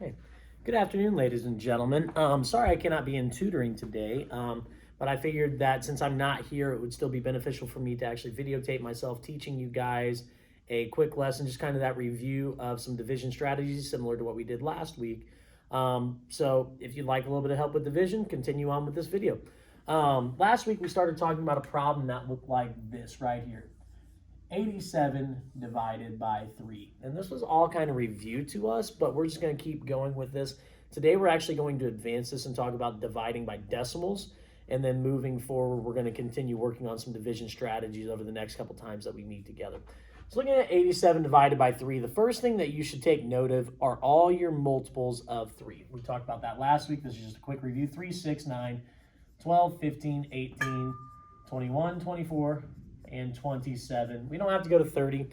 Hey, good afternoon, ladies and gentlemen. Sorry I cannot be in tutoring today, but I figured that since I'm not here, it would still be beneficial for me to actually videotape myself teaching you guys a quick lesson, just kind of that review of some division strategies similar to what we did last week. So if you'd like a little bit of help with division, continue on with this video. Last week we started talking about a problem that looked like this right here. 87 divided by 3. And this was all kind of reviewed to us, but we're just going to keep going with this. Today we're actually going to advance this and talk about dividing by decimals. And then moving forward, we're going to continue working on some division strategies over the next couple times that we meet together. So looking at 87 divided by 3, the first thing that you should take note of are all your multiples of 3. We talked about that last week. This is just a quick review. 3, 6, 9, 12, 15, 18, 21, 24, and 27. We don't have to go to 30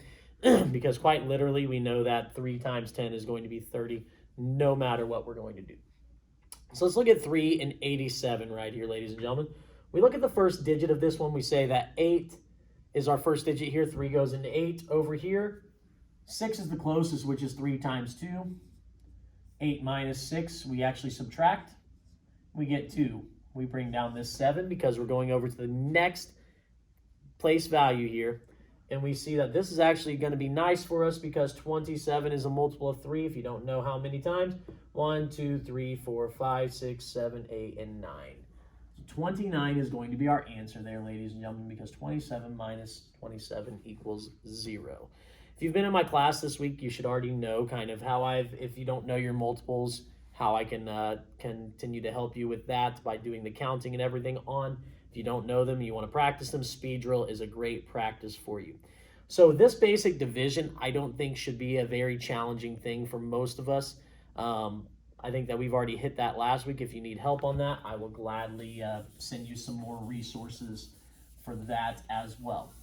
because quite literally we know that 3 times 10 is going to be 30 no matter what we're going to do. So let's look at 3 and 87 right here, ladies and gentlemen. We look at the first digit of this one. We say that 8 is our first digit here. 3 goes into 8 over here. 6 is the closest, which is 3 times 2. 8 minus 6, we actually subtract. We get 2. We bring down this 7 because we're going over to the next place value here, and we see that this is actually going to be nice for us because 27 is a multiple of 3 if you don't know how many times. 1, 2, 3, 4, 5, 6, 7, 8, and 9. So 29 is going to be our answer there, ladies and gentlemen, because 27 minus 27 equals 0. If you've been in my class this week, you should already know kind of how if you don't know your multiples, how I can continue to help you with that by doing the counting and everything on. If you don't know them, you want to practice them, speed drill is a great practice for you. So this basic division, I don't think should be a very challenging thing for most of us. I think that we've already hit that last week. If you need help on that, I will gladly send you some more resources for that as well.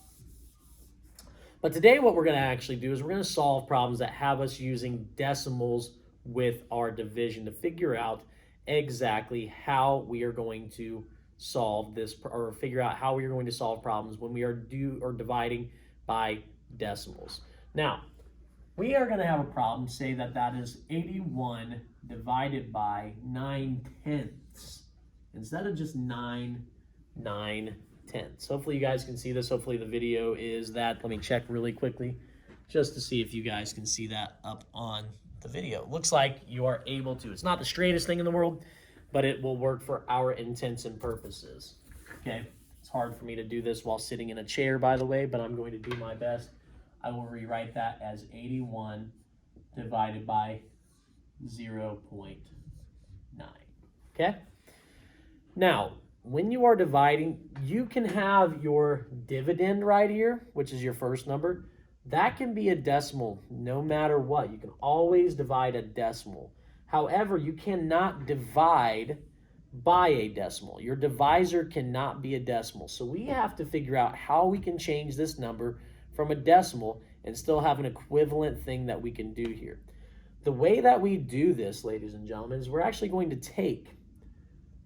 But today what we're going to actually do is we're going to solve problems that have us using decimals with our division to figure out exactly how we are going to solve this, or figure out how we are going to solve problems when we are dividing by decimals. Now, we are going to have a problem, say that is 81 divided by 9/10 instead of just 9/10. Hopefully you guys can see this. Hopefully the video is that. Let me check really quickly just to see if you guys can see that up on the video. Looks like you are able to. It's not the straightest thing in the world, but it will work for our intents and purposes. Okay, it's hard for me to do this while sitting in a chair, by the way, but I'm going to do my best. I will rewrite that as 81 divided by 0.9. Okay? Now, when you are dividing, you can have your dividend right here, which is your first number. That can be a decimal no matter what. You can always divide a decimal. However, you cannot divide by a decimal. Your divisor cannot be a decimal. So we have to figure out how we can change this number from a decimal and still have an equivalent thing that we can do here. The way that we do this, ladies and gentlemen, is we're actually going to take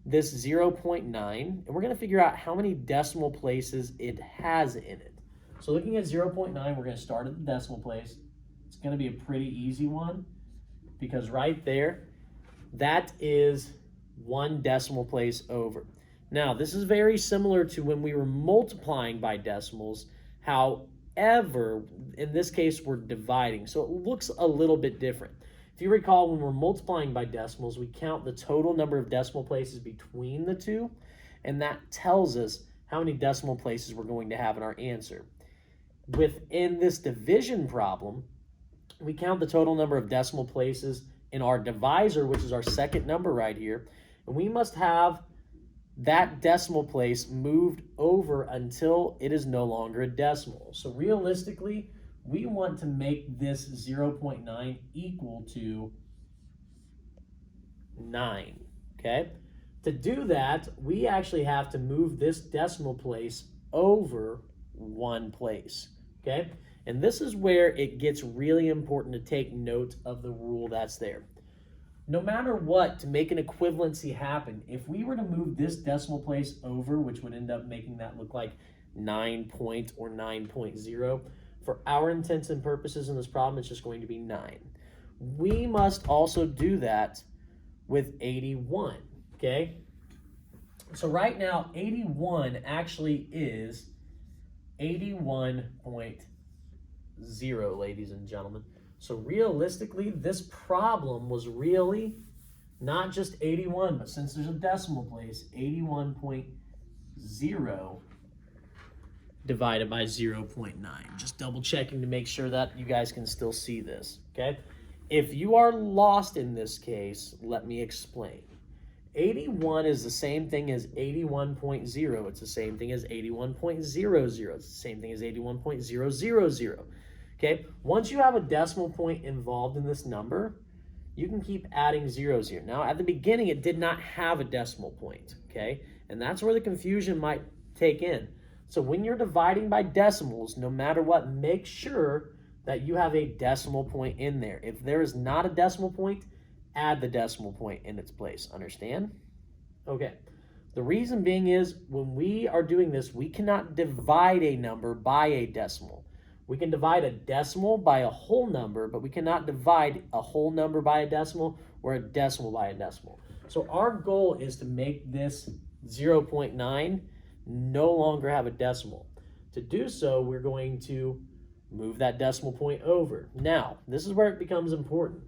this 0.9 and we're going to figure out how many decimal places it has in it. So looking at 0.9, we're going to start at the decimal place. It's going to be a pretty easy one, because right there, that is 1 decimal place over. Now, this is very similar to when we were multiplying by decimals. However, in this case, we're dividing, so it looks a little bit different. If you recall, when we're multiplying by decimals, we count the total number of decimal places between the two, and that tells us how many decimal places we're going to have in our answer. Within this division problem, we count the total number of decimal places in our divisor, which is our second number right here, and we must have that decimal place moved over until it is no longer a decimal. So realistically, we want to make this 0.9 equal to 9, okay? To do that, we actually have to move this decimal place over 1 place, okay? And this is where it gets really important to take note of the rule that's there. No matter what, to make an equivalency happen, if we were to move this decimal place over, which would end up making that look like 9 point or 9.0, for our intents and purposes in this problem, it's just going to be 9. we must also do that with 81, okay? So right now, 81 actually is 81.0, ladies and gentlemen. So realistically, this problem was really not just 81, but since there's a decimal place, 81.0 divided by 0.9. Just double checking to make sure that you guys can still see this, okay? If you are lost in this case, let me explain. 81 is the same thing as 81.0. It's the same thing as 81.00. It's the same thing as 81.000. Okay? Once you have a decimal point involved in this number, you can keep adding zeros here. Now, at the beginning, it did not have a decimal point, okay? And that's where the confusion might take in. So when you're dividing by decimals, no matter what, make sure that you have a decimal point in there. If there is not a decimal point, add the decimal point in its place. Understand? Okay. The reason being is when we are doing this, we cannot divide a number by a decimal. We can divide a decimal by a whole number, but we cannot divide a whole number by a decimal or a decimal by a decimal. So our goal is to make this 0.9 no longer have a decimal. To do so, we're going to move that decimal point over. Now, this is where it becomes important.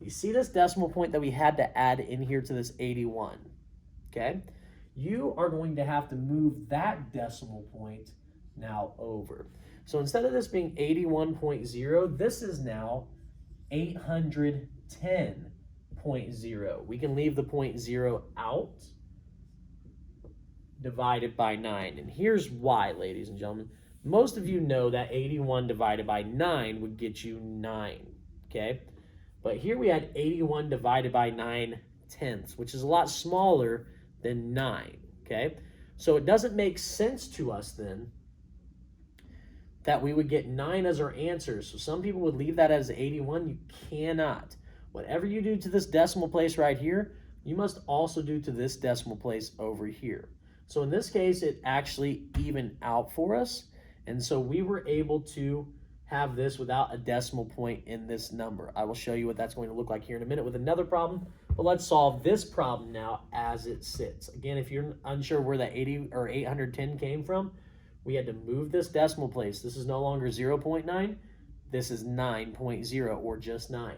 You see this decimal point that we had to add in here to this 81, okay? You are going to have to move that decimal point now over. So instead of this being 81.0, this is now 810.0. We can leave the 0.0 out, divided by 9. And here's why, ladies and gentlemen. Most of you know that 81 divided by 9 would get you 9, okay? But here we had 81 divided by 9/10, which is a lot smaller than 9, okay? So it doesn't make sense to us then that we would get 9 as our answer. So some people would leave that as 81. You cannot. Whatever you do to this decimal place right here, you must also do to this decimal place over here. So in this case, it actually evened out for us. And so we were able to have this without a decimal point in this number. I will show you what that's going to look like here in a minute with another problem. But let's solve this problem now as it sits. Again, if you're unsure where that 80 or 810 came from, we had to move this decimal place. This is no longer 0.9. This is 9.0 or just 9.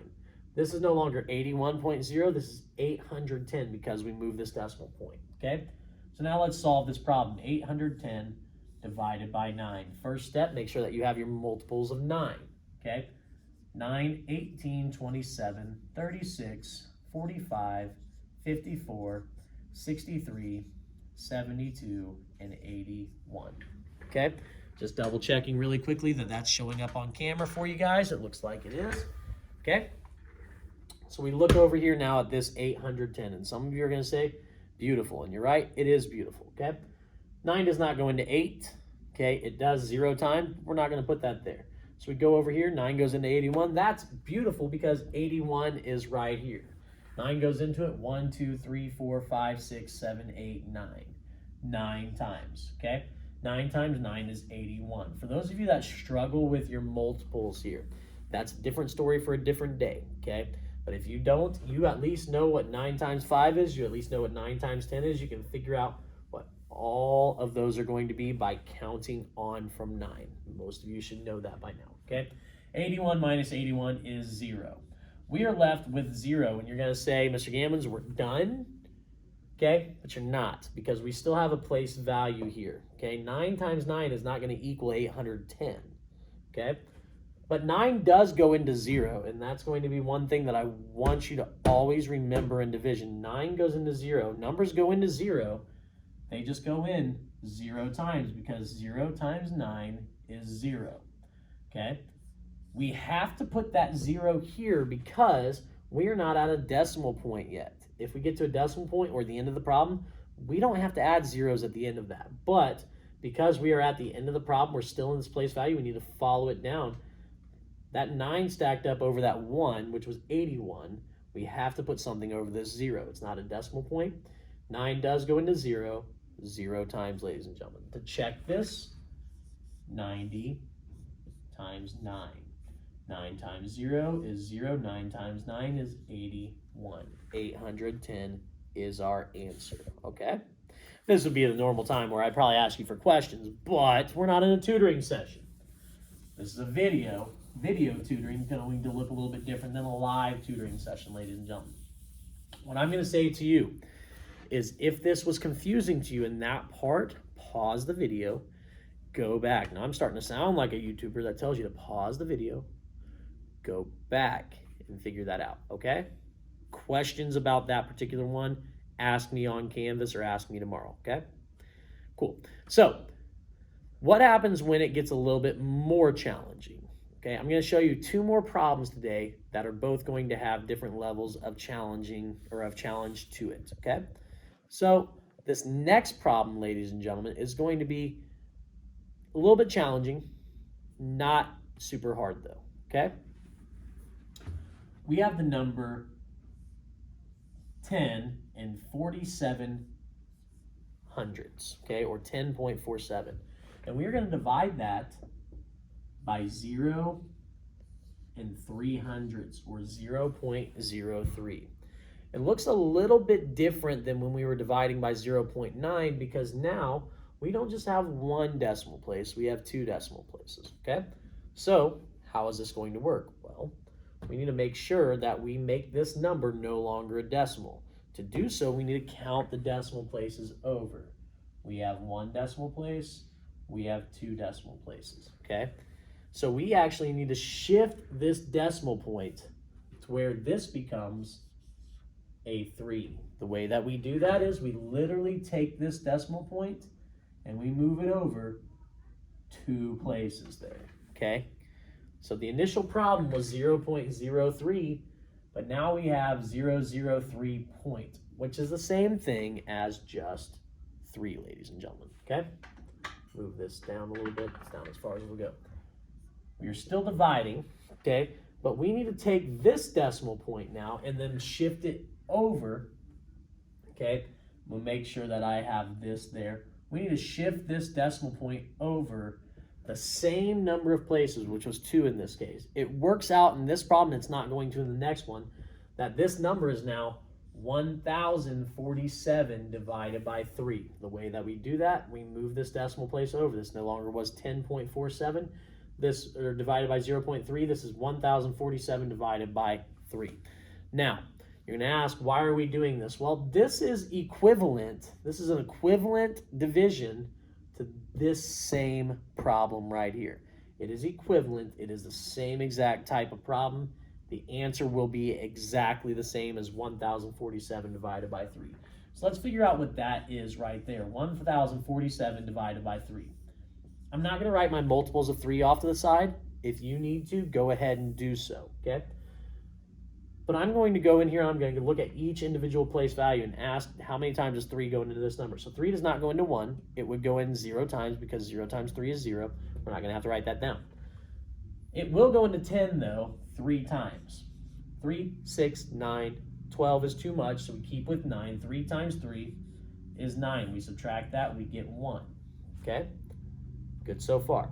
This is no longer 81.0. This is 810 because we moved this decimal point, okay? So now let's solve this problem. 810 divided by 9. First step, make sure that you have your multiples of 9, okay? 9, 18, 27, 36, 45, 54, 63, 72, and 81. Okay, just double checking really quickly that that's showing up on camera for you guys. It looks like it is. Okay, so we look over here now at this 810, and some of you are going to say, beautiful, and you're right, it is beautiful. Okay, 9 does not go into 8. Okay, it does 0 times. We're not going to put that there. So we go over here, 9 goes into 81. That's beautiful because 81 is right here. 9 goes into it, 1, 2, 3, 4, 5, 6, 7, 8, 9. 9 times, okay? 9 times 9 is 81. For those of you that struggle with your multiples here, that's a different story for a different day, okay? But if you don't, you at least know what 9 times 5 is. You at least know what 9 times 10 is. You can figure out what all of those are going to be by counting on from 9. Most of you should know that by now, okay? 81 minus 81 is 0. We are left with 0, and you're going to say, Mr. Gammons, we're done. Okay, but you're not, because we still have a place value here. Okay, 9 times 9 is not going to equal 810. Okay, but 9 does go into 0, and that's going to be one thing that I want you to always remember in division. 9 goes into 0. Numbers go into 0. They just go in 0 times, because 0 times 9 is 0. Okay, we have to put that 0 here because we are not at a decimal point yet. If we get to a decimal point or the end of the problem, we don't have to add zeros at the end of that. But because we are at the end of the problem, we're still in this place value, we need to follow it down. That 9 stacked up over that 1, which was 81, we have to put something over this 0. It's not a decimal point. 9 does go into 0, 0 times, ladies and gentlemen. To check this, 90 times 9. 9 times 0 is 0. 9 times 9 is 81. 810 is our answer, okay? This would be the normal time where I'd probably ask you for questions, but we're not in a tutoring session. This is a video. Video tutoring going to look a little bit different than a live tutoring session, ladies and gentlemen. What I'm going to say to you is if this was confusing to you in that part, pause the video, go back. Now I'm starting to sound like a YouTuber that tells you to pause the video, go back and figure that out, okay? Questions about that particular one, ask me on Canvas or ask me tomorrow, okay? Cool. So what happens when it gets a little bit more challenging? Okay, I'm going to show you 2 more problems today that are both going to have different levels of challenging or of challenge to it, okay? So this next problem, ladies and gentlemen, is going to be a little bit challenging, not super hard though, okay? We have the number 10 and 47 hundredths, okay, or 10.47. And we're going to divide that by 0 and 3 hundredths, or 0.03. It looks a little bit different than when we were dividing by 0.9 because now we don't just have 1 decimal place, we have 2 decimal places, okay? So how is this going to work? Well, we need to make sure that we make this number no longer a decimal. To do so, we need to count the decimal places over. We have 1 decimal place, we have 2 decimal places, okay? So we actually need to shift this decimal point to where this becomes a 3. The way that we do that is we literally take this decimal point and we move it over 2 places there, okay? So the initial problem was 0.03, but now we have 003 point, which is the same thing as just 3, ladies and gentlemen, okay? Move this down a little bit. It's down as far as we'll go. We're still dividing, okay? But we need to take this decimal point now and then shift it over, okay? We'll make sure that I have this there. We need to shift this decimal point over the same number of places, which was 2 in this case. It works out in this problem, it's not going to in the next one, that this number is now 1,047 divided by 3. The way that we do that, we move this decimal place over. This no longer was 10.47. This, or divided by 0.3, this is 1,047 divided by 3. Now, you're going to ask, why are we doing this? Well, this is equivalent. This is an equivalent division to this same problem right here. It is equivalent. It is the same exact type of problem. The answer will be exactly the same as 1,047 divided by 3. So let's figure out what that is right there. 1,047 divided by 3. I'm not going to write my multiples of 3 off to the side. If you need to, go ahead and do so, okay? But I'm going to go in here, I'm going to look at each individual place value and ask how many times does 3 go into this number. So 3 does not go into 1. It would go in 0 times because 0 times 3 is 0. We're not going to have to write that down. It will go into 10, though, 3 times. 3, 6, 9, 12 is too much, so we keep with 9. 3 times 3 is 9. We subtract that, we get 1, okay? Good so far.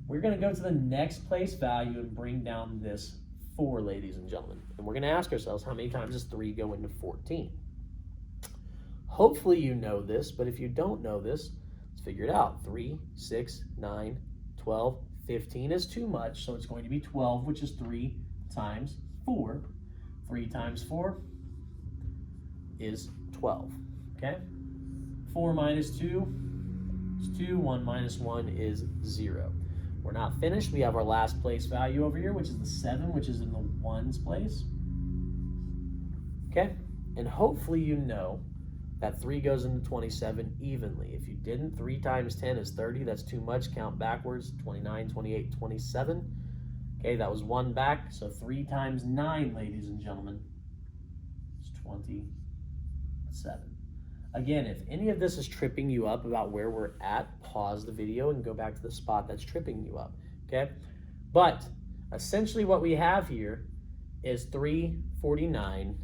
We're going to go to the next place value and bring down this 4, ladies and gentlemen. And we're going to ask ourselves, how many times does 3 go into 14? Hopefully you know this, but if you don't know this, let's figure it out. 3, 6, 9, 12, 15 is too much, so it's going to be 12, which is 3 times 4. 3 times 4 is 12, okay? 4 minus 2 is 2. 1 minus 1 is 0. We're not finished. We have our last place value over here, which is the 7, which is in the 1's place. Okay? And hopefully you know that 3 goes into 27 evenly. If you didn't, 3 times 10 is 30. That's too much. Count backwards. 29, 28, 27. Okay, that was 1 back. So 3 times 9, ladies and gentlemen, is 27. Again, if any of this is tripping you up about where we're at, pause the video and go back to the spot that's tripping you up, okay? But essentially what we have here is 349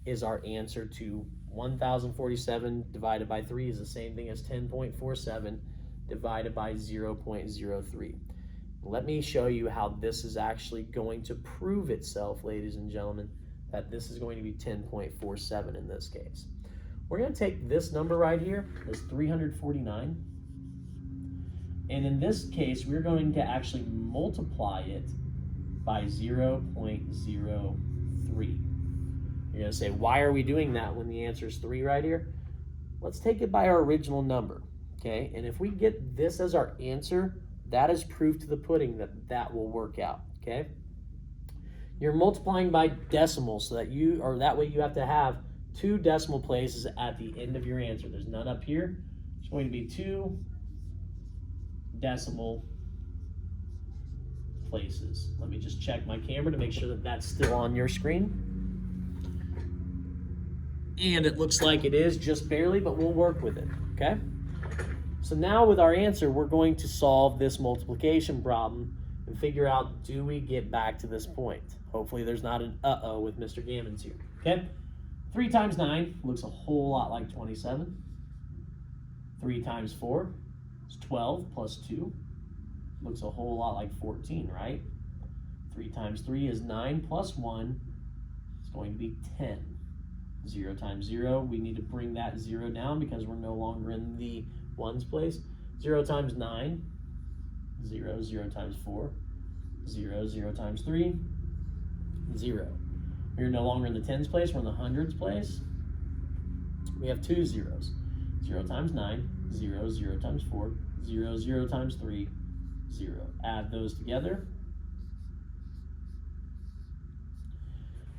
is our answer to 1,047 divided by 3 is the same thing as 10.47 divided by 0.03. Let me show you how this is actually going to prove itself, ladies and gentlemen, that this is going to be 10.47 in this case. We're going to take this number right here, this 349, and in this case, we're going to actually multiply it by 0.03. You're going to say, why are we doing that when the answer is 3 right here? Let's take it by our original number, okay? And if we get this as our answer, that is proof to the pudding that that will work out, okay? You're multiplying by decimals so that that way you have to have 2 decimal places at the end of your answer. There's none up here. It's going to be 2 decimal places. Let me just check my camera to make sure that that's still on your screen. And it looks like it is, just barely, but we'll work with it, okay? So now with our answer, we're going to solve this multiplication problem and figure out, do we get back to this point? Hopefully there's not an uh-oh with Mr. Gammons here, okay? 3 times 9 looks a whole lot like 27. 3 times 4 is 12 plus 2. Looks a whole lot like 14, right? 3 times 3 is 9 plus 1. It's going to be 10. 0 times 0, we need to bring that 0 down because we're no longer in the ones place. 0 times 9, 0. 0 times 4, 0. 0 times 3, 0. We're no longer in the tens place, we're in the hundreds place. We have 2 zeros. 0 times 9, 0. 0 times 4, 0. 0 times 3, 0. Add those together.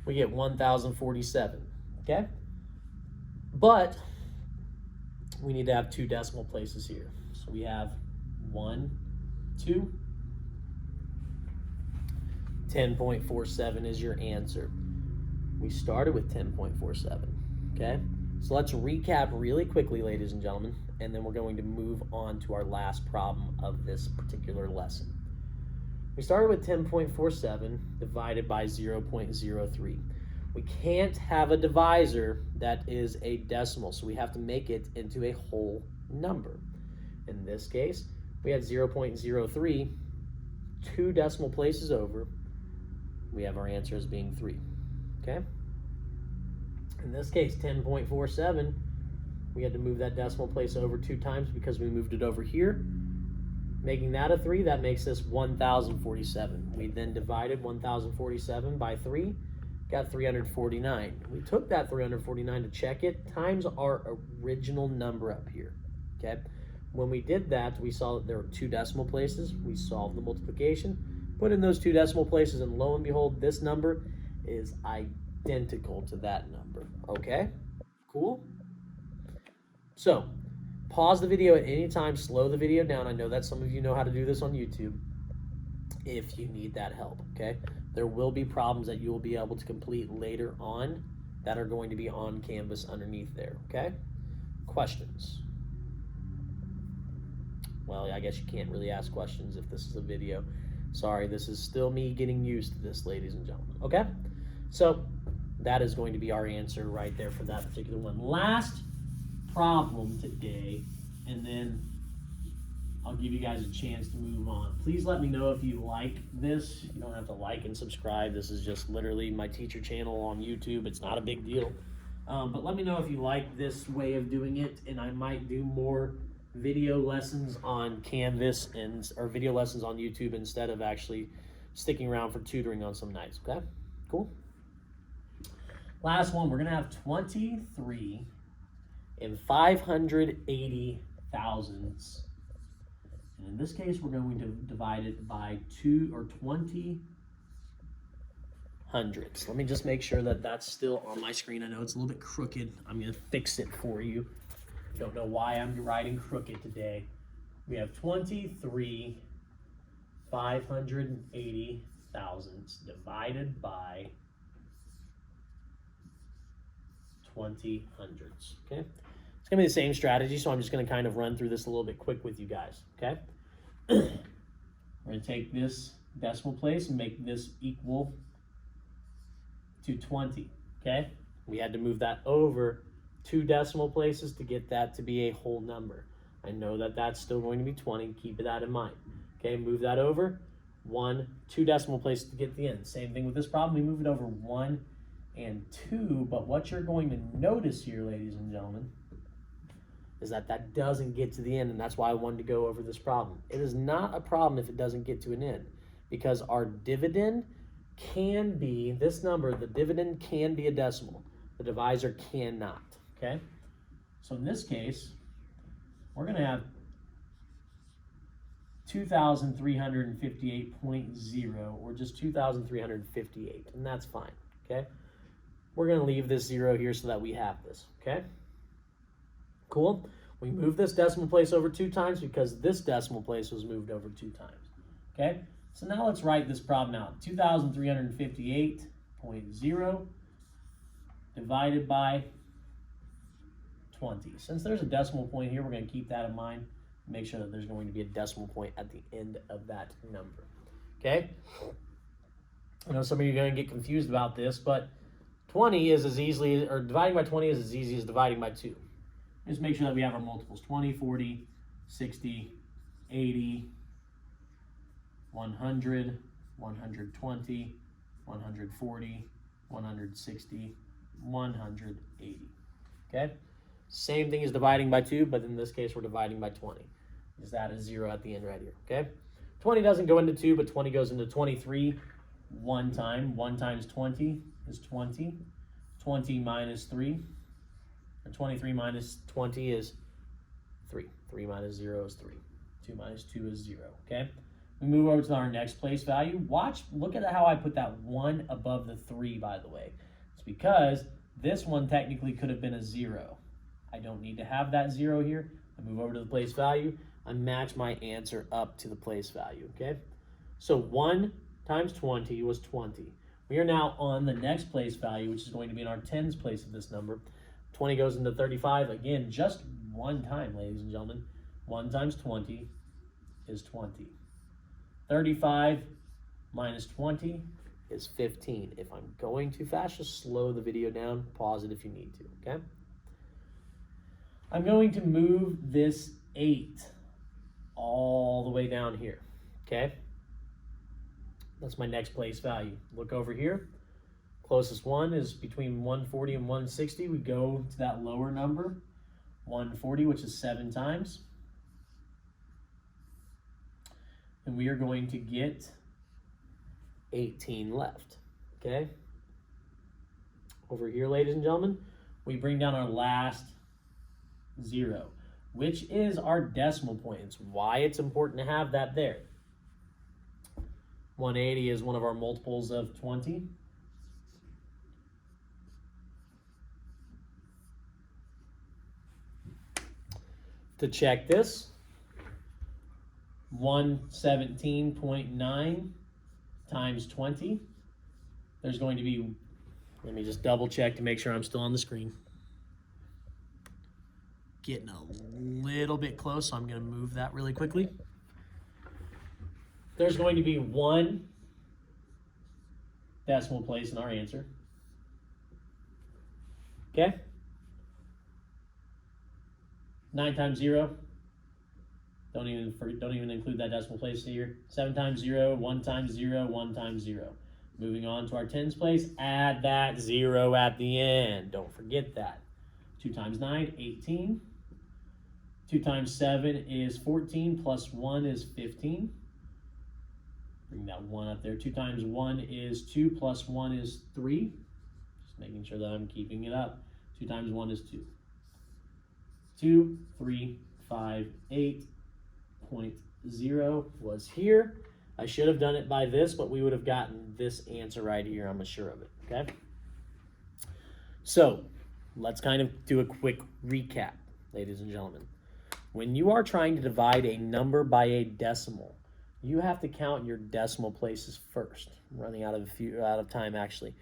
We get 1,047. Okay, but we need to have 2 decimal places here. So we have 1, 2. 10.47 is your answer. We started with 10.47, okay? So let's recap really quickly, ladies and gentlemen, and then we're going to move on to our last problem of this particular lesson. We started with 10.47 divided by 0.03. We can't have a divisor that is a decimal, so we have to make it into a whole number. In this case, we had 0.03, 2 decimal places over. We have our answer as being 3, okay? In this case, 10.47, we had to move that decimal place over 2 times because we moved it over here. Making that a 3, that makes this 1,047. We then divided 1,047 by 3, got 349. We took that 349 to check it times our original number up here, okay? When we did that, we saw that there were 2 decimal places. We solved the multiplication, put in those 2 decimal places, and lo and behold, this number is identical to that number, okay? Cool? So, pause the video at any time, slow the video down. I know that some of you know how to do this on YouTube if you need that help, okay? There will be problems that you will be able to complete later on that are going to be on Canvas underneath there, okay? Questions? Well, I guess you can't really ask questions if this is a video. Sorry, this is still me getting used to this, ladies and gentlemen, okay? So that is going to be our answer right there for that particular one. Last problem today, and then I'll give you guys a chance to move on. Please let me know if you like this. You don't have to like and subscribe. This is just literally my teacher channel on YouTube. It's not a big deal. But let me know if you like this way of doing it, and I might do more video lessons on Canvas or video lessons on YouTube instead of actually sticking around for tutoring on some nights, okay? Cool? Last one, we're going to have 23 and 580 thousandths. And in this case, we're going to divide it by 20 hundredths. Let me just make sure that that's still on my screen. I know it's a little bit crooked. I'm going to fix it for you. Don't know why I'm writing crooked today. We have 23 580 thousandths divided by 20 hundredths, okay? It's gonna be the same strategy, so I'm just gonna kind of run through this a little bit quick with you guys, okay? We're gonna take this decimal place and make this equal to 20, okay? We had to move that over 2 decimal places to get that to be a whole number. I know that that's still going to be 20, keep that in mind. Okay, move that over. 1, 2 decimal places to get to the end. Same thing with this problem. We move it over 1 and 2, but what you're going to notice here, ladies and gentlemen, is that that doesn't get to the end, and that's why I wanted to go over this problem. It is not a problem if it doesn't get to an end, because our dividend can be, this number, the dividend can be a decimal. The divisor cannot, okay? So in this case, we're going to have 2,358.0, or just 2,358, and that's fine, okay? We're going to leave this 0 here so that we have this, okay? Cool. We move this decimal place over 2 times because this decimal place was moved over 2 times. Okay? So now let's write this problem out. 2,358.0 divided by 20. Since there's a decimal point here, we're going to keep that in mind. Make sure that there's going to be a decimal point at the end of that number. Okay? I know some of you are going to get confused about this, but 20 is as easily, or dividing by 20 is as easy as dividing by 2. Just make sure that we have our multiples: 20, 40, 60, 80, 100, 120, 140, 160, 180. Okay? Same thing as dividing by 2, but in this case we're dividing by 20. Just add a 0 at the end right here. Okay? 20 doesn't go into 2, but 20 goes into 23 one time. 1 times 20 is 20. 20 minus 3. 23 minus 20 is 3. 3 minus 0 is 3. 2 minus 2 is 0, okay? We move over to our next place value. Look at how I put that 1 above the 3, by the way. It's because this one technically could have been a 0. I don't need to have that 0 here. I move over to the place value. I match my answer up to the place value, okay? So 1 times 20 was 20. We are now on the next place value, which is going to be in our tens place of this number. 20 goes into 35. Again, just one time, ladies and gentlemen. 1 times 20 is 20. 35 minus 20 is 15. If I'm going too fast, just slow the video down. Pause it if you need to, okay? I'm going to move this 8 all the way down here, okay? That's my next place value. Look over here. Closest one is between 140 and 160. We go to that lower number, 140, which is 7 times. And we are going to get 18 left, okay? Over here, ladies and gentlemen, we bring down our last 0, which is our decimal point. It's why it's important to have that there. 180 is one of our multiples of 20. To check this, 117.9 times 20. There's going to be, let me just double check to make sure I'm still on the screen. Getting a little bit close, so I'm going to move that really quickly. There's going to be 1 decimal place in our answer. Okay? 9 times 0. Don't even include that decimal place here. 7 times 0, 1 times 0, 1 times 0. Moving on to our tens place, add that 0 at the end. Don't forget that. 2 times 9, 18. 2 times 7 is 14, plus 1 is 15. Bring that 1 up there. 2 times 1 is 2, plus 1 is 3. Just making sure that I'm keeping it up. 2 times 1 is 2. 2, 3, 5, 8.0 was here. I should have done it by this, but we would have gotten this answer right here, I'm sure of it, okay? So, let's kind of do a quick recap, ladies and gentlemen. When you are trying to divide a number by a decimal, you have to count your decimal places first. I'm running out of time, actually.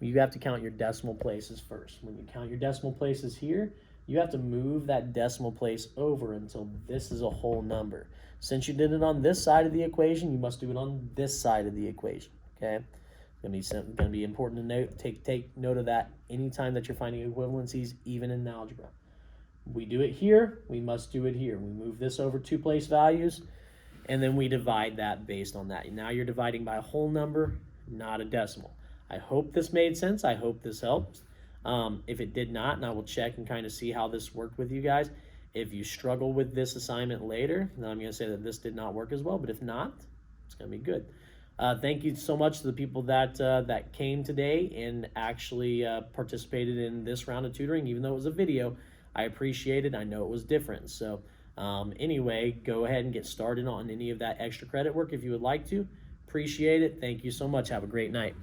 You have to count your decimal places first. When you count your decimal places here, you have to move that decimal place over until this is a whole number. Since you did it on this side of the equation, you must do it on this side of the equation, okay? It's going to be important to note. Take note of that anytime that you're finding equivalencies, even in algebra. We do it here, we must do it here. We move this over 2 place values, and then we divide that based on that. Now you're dividing by a whole number, not a decimal. I hope this made sense. I hope this helps. If it did not, and I will check and kind of see how this worked with you guys. If you struggle with this assignment later, then I'm going to say that this did not work as well. But if not, it's going to be good. Thank you so much to the people that came today and actually participated in this round of tutoring, even though it was a video. I appreciate it. I know it was different. So anyway, go ahead and get started on any of that extra credit work if you would like to. Appreciate it. Thank you so much. Have a great night.